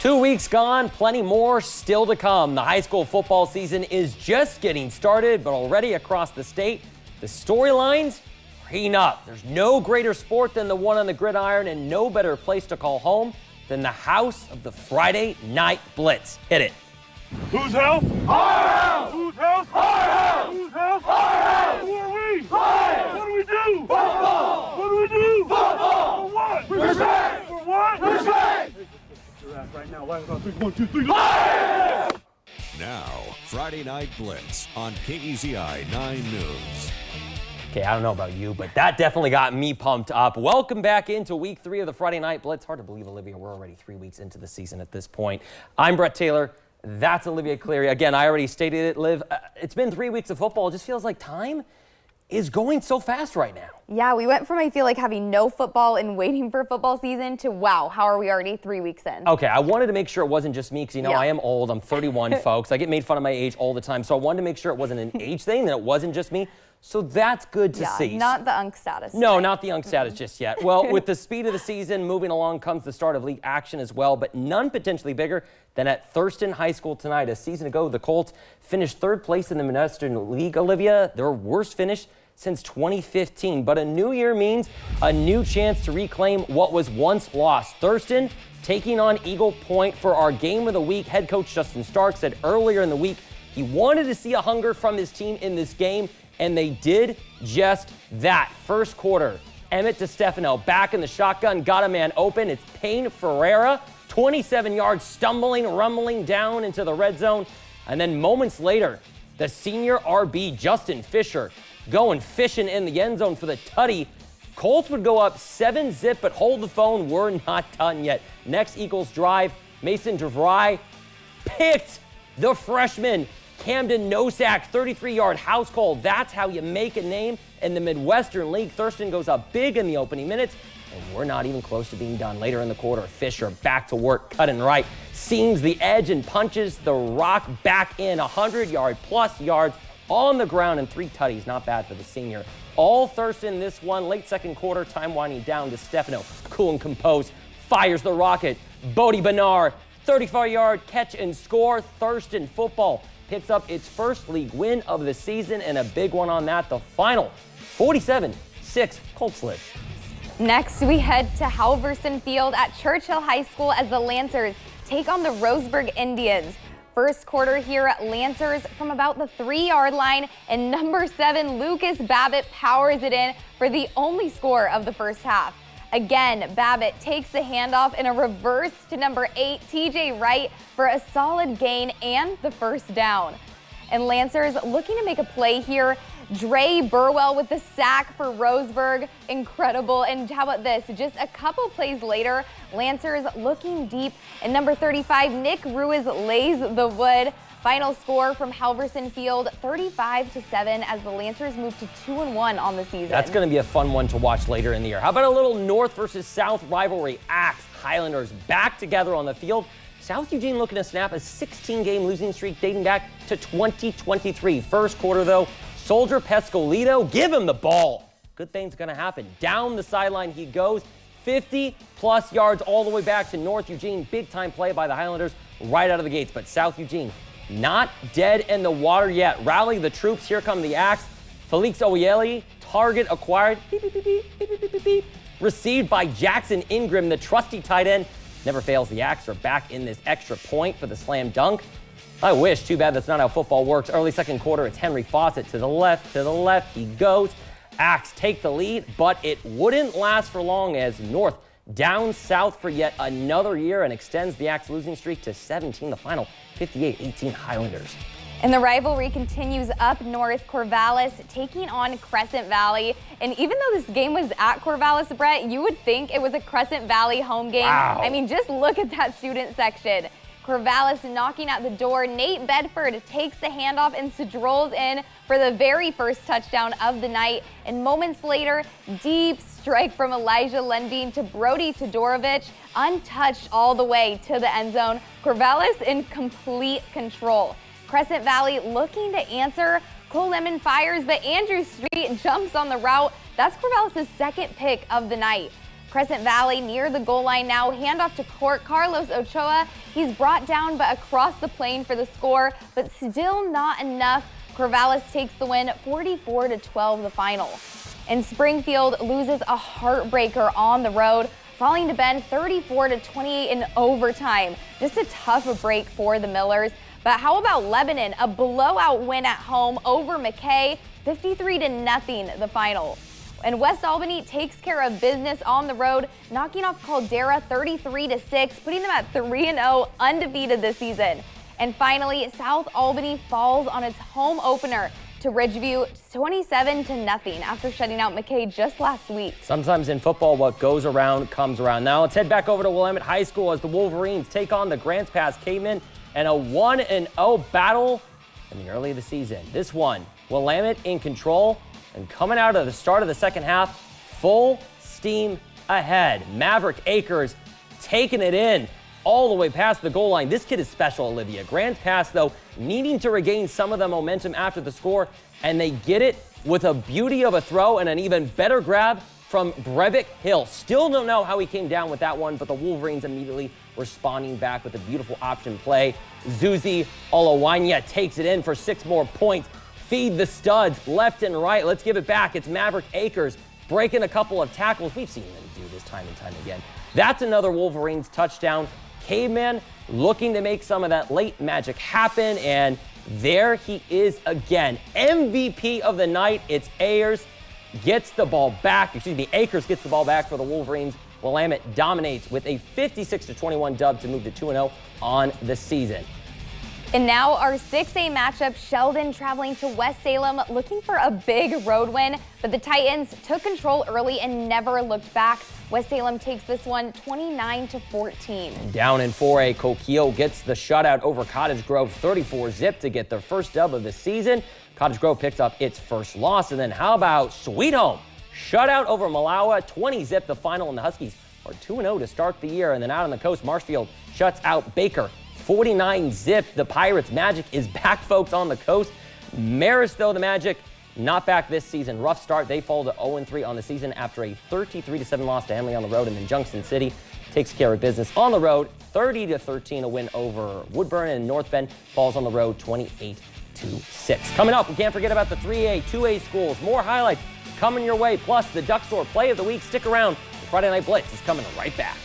2 weeks gone, plenty more still to come. The high school football season is just getting started, but already across the state, the storylines are heating up. There's no greater sport than the one on the gridiron, and no better place to call home than the house of the Friday Night Blitz. Hit it. Whose house? Our house! Whose house? Our house! Whose house? Our house! Who are we? Lions! What do we do? Football! What do we do? Football! For what? Respect! For what? Respect! Right now, Lions on 3, 1, 2, 3, Lions! Now, Friday Night Blitz on KEZI 9 News. Okay, I don't know about you, but that definitely got me pumped up. Welcome back into week 3 of the Friday Night Blitz. Hard to believe, Olivia, we're already 3 weeks into the season at this point. I'm Brett Taylor. That's Olivia Cleary. Again, I already stated it, Liv. It's been 3 weeks of football. It just feels like time is going so fast right now. Yeah, we went from, I feel like, having no football and waiting for football season to, wow, how are we already 3 weeks in? Okay, I wanted to make sure it wasn't just me because, you know, I am old. I'm 31, folks. I get made fun of my age all the time. So I wanted to make sure it wasn't an age thing, that it wasn't just me. So that's good to see. Not the unk status. No, not the unk status just yet. Well, with the speed of the season moving along comes the start of league action as well, but none potentially bigger than at Thurston High School tonight. A season ago, the Colts finished 3rd place in the Midwestern League, Olivia. Their worst finish since 2015. But a new year means a new chance to reclaim what was once lost. Thurston taking on Eagle Point for our game of the week. Head coach Justin Stark said earlier in the week he wanted to see a hunger from his team in this game, and they did just that. First quarter, Emmett DeStefano back in the shotgun, got a man open. It's Payne Ferreira, 27 yards, stumbling, rumbling down into the red zone. And then moments later, the senior RB, Justin Fisher, going fishing in the end zone for the tutty. Colts would go up 7-zip, but hold the phone, we're not done yet. Next Eagles drive, Mason DeVry picked the freshman Camden Nosak, 33-yard house call. That's how you make a name in the Midwestern League. Thurston goes up big in the opening minutes, and we're not even close to being done. Later in the quarter, Fisher back to work, cutting right, seams the edge and punches the rock back in. 100-yard plus yards on the ground and 3 tutties. Not bad for the senior. All Thurston this one. Late second quarter, time winding down to Stefano. Cool and composed, fires the rocket. Bodie Bernard, 34-yard catch and score. Thurston football picks up its first league win of the season, and a big one on that. The final 47-6 Colts lead. Next, we head to Halverson Field at Churchill High School as the Lancers take on the Roseburg Indians. First quarter here, Lancers from about the 3-yard line, and number 7, Lucas Babbitt, powers it in for the only score of the first half. Again, Babbitt takes the handoff in a reverse to number 8, TJ Wright, for a solid gain and the first down. And Lancers looking to make a play here. Dre Burwell with the sack for Roseburg. Incredible. And how about this? Just a couple plays later, Lancers looking deep, and number 35, Nick Ruiz, lays the wood. Final score from Halverson Field, 35-7, as the Lancers move to 2-1 on the season. That's going to be a fun one to watch later in the year. How about a little North versus South rivalry? Axe Highlanders back together on the field. South Eugene looking to snap a 16-game losing streak dating back to 2023. First quarter, though, Soldier Pescolito, give him the ball. Good thing's going to happen. Down the sideline he goes, 50-plus yards all the way back to North Eugene. Big-time play by the Highlanders right out of the gates, but South Eugene not dead in the water yet. Rally the troops. Here come the Axe. Felix Oyeli, target acquired. Beep, beep, beep, beep, beep, beep, beep, beep. Received by Jackson Ingram, the trusty tight end. Never fails. The Axe are back in this extra point for the slam dunk. I wish. Too bad that's not how football works. Early second quarter, it's Henry Fawcett to the left he goes. Axe take the lead, but it wouldn't last for long as North down south for yet another year and extends the Axe losing streak to 17, the final 58-18 Highlanders. And the rivalry continues up north. Corvallis taking on Crescent Valley. And even though this game was at Corvallis, Brett, you would think it was a Crescent Valley home game. Wow. I mean, just look at that student section. Corvallis knocking at the door. Nate Bedford takes the handoff and strolls in for the very first touchdown of the night. And moments later, deep strike from Elijah Lendine to Brody Todorovich, untouched all the way to the end zone. Corvallis in complete control. Crescent Valley looking to answer. Cole Lemon fires, but Andrew Street jumps on the route. That's Corvallis' second pick of the night. Crescent Valley near the goal line now. Handoff to Carlos Ochoa. He's brought down but across the plane for the score, but still not enough. Corvallis takes the win 44-12 the final. And Springfield loses a heartbreaker on the road, falling to Bend 34-28 in overtime. Just a tough break for the Millers. But how about Lebanon? A blowout win at home over McKay, 53-0 the final. And West Albany takes care of business on the road, knocking off Caldera 33-6, putting them at 3-0, undefeated this season. And finally, South Albany falls on its home opener to Ridgeview 27-0 after shutting out McKay just last week. Sometimes in football, what goes around comes around. Now let's head back over to Willamette High School as the Wolverines take on the Grants Pass Cavemen and a 1-0 battle in the early of the season. This one, Willamette in control. And coming out of the start of the second half, full steam ahead. Maverick Akers taking it in all the way past the goal line. This kid is special, Olivia. Grants Pass, though, needing to regain some of the momentum after the score, and they get it with a beauty of a throw and an even better grab from Brevik Hill. Still don't know how he came down with that one, but the Wolverines immediately responding back with a beautiful option play. Zuzi Olawanya takes it in for 6 more points. Feed the studs left and right. Let's give it back. It's Maverick Akers breaking a couple of tackles. We've seen him do this time and time again. That's another Wolverines touchdown. Caveman looking to make some of that late magic happen, and there he is again. MVP of the night. It's Akers gets the ball back. Akers gets the ball back for the Wolverines. Willamette dominates with a 56-21 dub to move to 2-0 on the season. And now our 6A matchup, Sheldon traveling to West Salem looking for a big road win, but the Titans took control early and never looked back. West Salem takes this one 29-14. Down in 4A, Coquille gets the shutout over Cottage Grove 34-0 to get their first dub of the season. Cottage Grove picks up its first loss, and then how about Sweet Home? Shutout over Malawa, 20-0 the final, and the Huskies are 2-0 to start the year. And then out on the coast, Marshfield shuts out Baker 49-0. The Pirates' magic is back, folks, on the coast. Marist, though, the Magic, not back this season. Rough start. They fall to 0-3 on the season after a 33-7 loss to Henley on the road. And then Junction City takes care of business on the road. 30-13, a win over Woodburn. And North Bend falls on the road 28-6. Coming up, we can't forget about the 3A, 2A schools. More highlights coming your way. Plus, the Duck Store Play of the Week. Stick around. The Friday Night Blitz is coming right back.